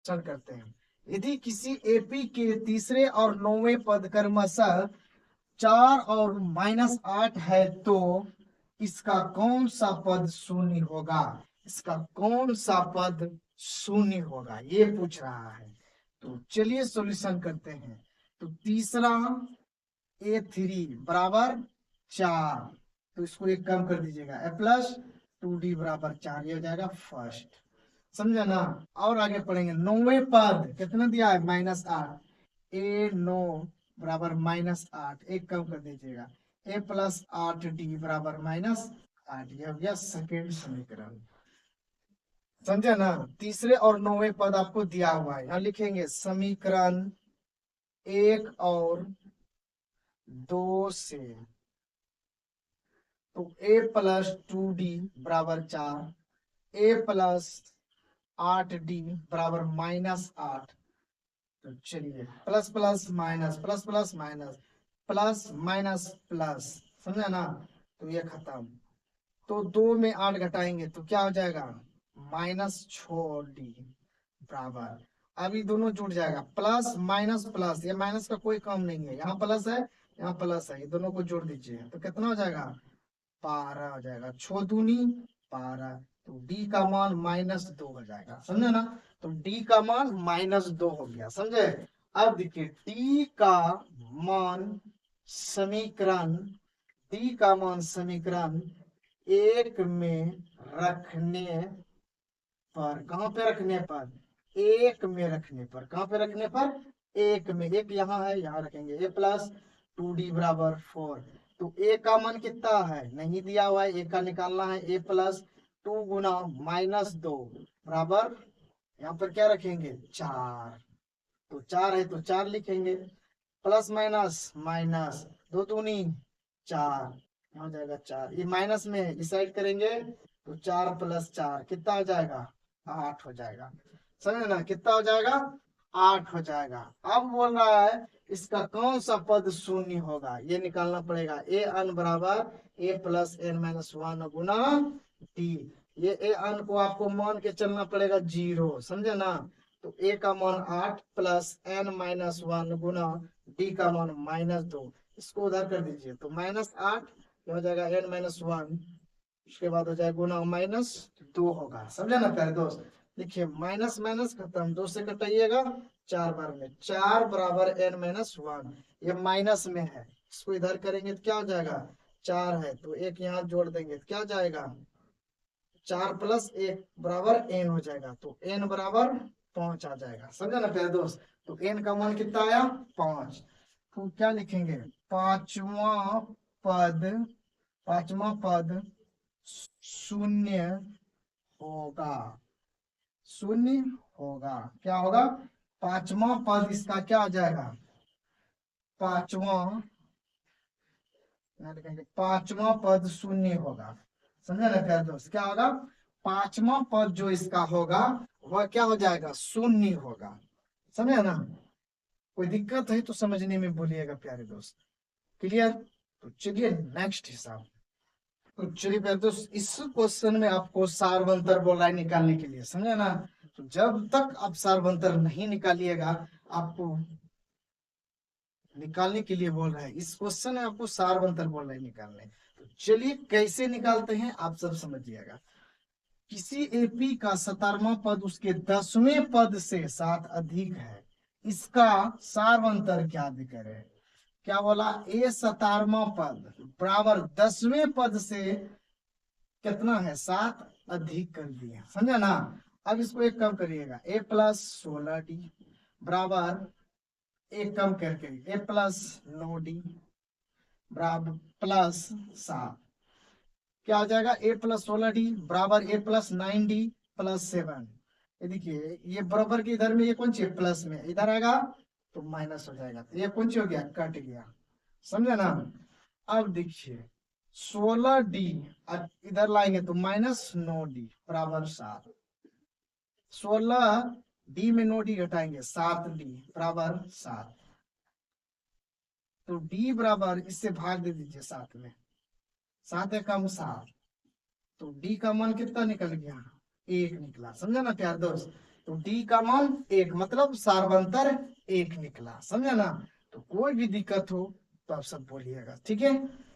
चल करते हैं। यदि किसी एपी के तीसरे और नौवें पद क्रमशः 4 और -8 है तो इसका कौन सा पद शून्य होगा? इसका कौन सा पद शून्य होगा, ये पूछ रहा है। तो चलिए सॉल्यूशन करते हैं। तो तीसरा A3 बराबर 4, तो इसको एक कम कर दीजिएगा, A प्लस 2D बराबर 4, ये हो जाएगा फर्स्ट। समझा ना? और आगे पढ़ेंगे। नौवें पद कितना दिया है? -8, A9 बराबर -8, एक कम कर दीजिएगा, A प्लस 8D बराबर -8, ये हो गया सेकेंड समीकरण। समझे ना? तीसरे और नौवें पद आपको दिया हुआ है, यहाँ लिखेंगे समीकरण 1 और 2 से। तो A प्लस 2D बराबर 4, A प्लस 8D बराबर -8। तो चलिए plus plus minus, plus plus minus, plus minus plus, समझा ना? तो ये खत्म। तो 2 में 8 घटाएंगे तो क्या हो जाएगा? -6D बराबर, अभी दोनों जुड़ जाएगा, प्लस माइनस प्लस, ये माइनस का कोई काम नहीं है, यहाँ प्लस है यहाँ प्लस है, ये दोनों को जोड़ दीजिए तो कितना हो जाएगा? 12 हो जाएगा, 6 दूनी 12। तो डी का मान -2 हो जाएगा, समझे ना? तो डी का मान -2 हो गया, समझे? अब देखिए डी का मान समीकरण, डी का मान समीकरण 1 में रखने पर, कहाँ पे रखने पर? 1 में रखने पर, कहाँ पे रखने पर? 1 में, एक यहाँ है, यहाँ रखेंगे, A प्लस 2D बराबर 4। तो A का मान कितना है? नहीं दिया हुआ है, A का निकालना है। A प्लस 2 गुना -2 बराबर, यहाँ पर क्या रखेंगे? 4। तो 4 है तो 4 लिखेंगे, प्लस माइनस माइनस, 2 दूनी 4, यहाँ हो जाएगा 4, ये माइनस में है, इस साइड करेंगे तो 4 प्लस 4 कितना हो जाएगा? 8 हो जाएगा, समझे ना? कितना हो जाएगा? 8 हो जाएगा। अब बोल रहा है इसका कौन सा पद शून्य होगा, ये निकालना पड़ेगा। ए अन बराबर A plus n-1 Guna D, ये ए अन को आपको मान के चलना पड़ेगा 0, समझे ना? तो A का मान 8 प्लस n-1 गुना D का मान -2, इसको उधर कर दीजिए तो -8 हो जाएगा n-1, उसके बाद हो जाएगा गुना -2 होगा, समझे ना प्यारे दोस्त? देखिए माइनस माइनस खत्म, 2 से कटाइएगा 4 बार में, 4 बराबर n-1, ये माइनस में है, इसको इधर करेंगे तो क्या हो जाएगा? 4 है तो एक यहाँ जोड़ देंगे तो क्या हो जाएगा? 4 प्लस 1 बराबर n हो जाएगा, तो n बराबर 5 आ जाएगा, समझे ना प्यारे दोस्त? तो n का मान कितना आया? 5। तो क्या लिखेंगे? पांचवा पद शून्य होगा, शून्य होगा। क्या होगा? पांचवा पद इसका क्या हो जाएगा? पांचवा, लिखेंगे पांचवा पद शून्य होगा, समझे ना प्यारे दोस्त? क्या होगा? पांचवा पद जो इसका होगा वह क्या हो जाएगा? शून्य होगा, समझे ना? कोई दिक्कत है तो समझने में बोलिएगा प्यारे दोस्त। क्लियर? तो चलिए नेक्स्ट हिसाब। तो चलिए प्यारे दोस्त, इस क्वेश्चन में आपको सार्वंतर बोल रहा है निकालने के लिए, समझे ना? तो जब तक आप सार्वंतर नहीं निकालिएगा, आपको निकालने के लिए बोल रहा है, इस क्वेश्चन में आपको सार्वंतर बोल रहा है निकालने। तो चलिए कैसे निकालते हैं आप सब समझिएगा। किसी एपी का 17वां पद उसके 10वें पद से 7 अधिक है, इसका सार्वंतर क्या करें? क्या बोला? ए 17वां पद बराबर 10वें पद से कितना है? 7 अधिक कर दिया, समझा ना? अब इसको एक कम करिएगा, A प्लस 16D बराबर, एक कम करके A प्लस 9D बराबर प्लस 7, क्या हो जाएगा? A प्लस 16D बराबर A प्लस 9D प्लस 7। ये देखिए ये बराबर के इधर में, ये कौन सी है? प्लस में, इधर आएगा तो माइनस हो जाएगा, तो ये कौन सी हो गया? कट गया, समझे ना? अब देखिए 16D इधर लाएंगे तो -9D बराबर 7, 16D में 9D घटाएंगे 7D बराबर 7। तो D बराबर, इससे भाग दे दीजिए 7 में, 7 एकम 7, तो D का मान कितना निकल गया? 1 निकला, समझा ना प्यार दोस्त? तो डी का मान 1, मतलब सार्वंतर 1 निकला, समझा ना। तो कोई भी दिक्कत हो तो आप सब बोलिएगा, ठीक है।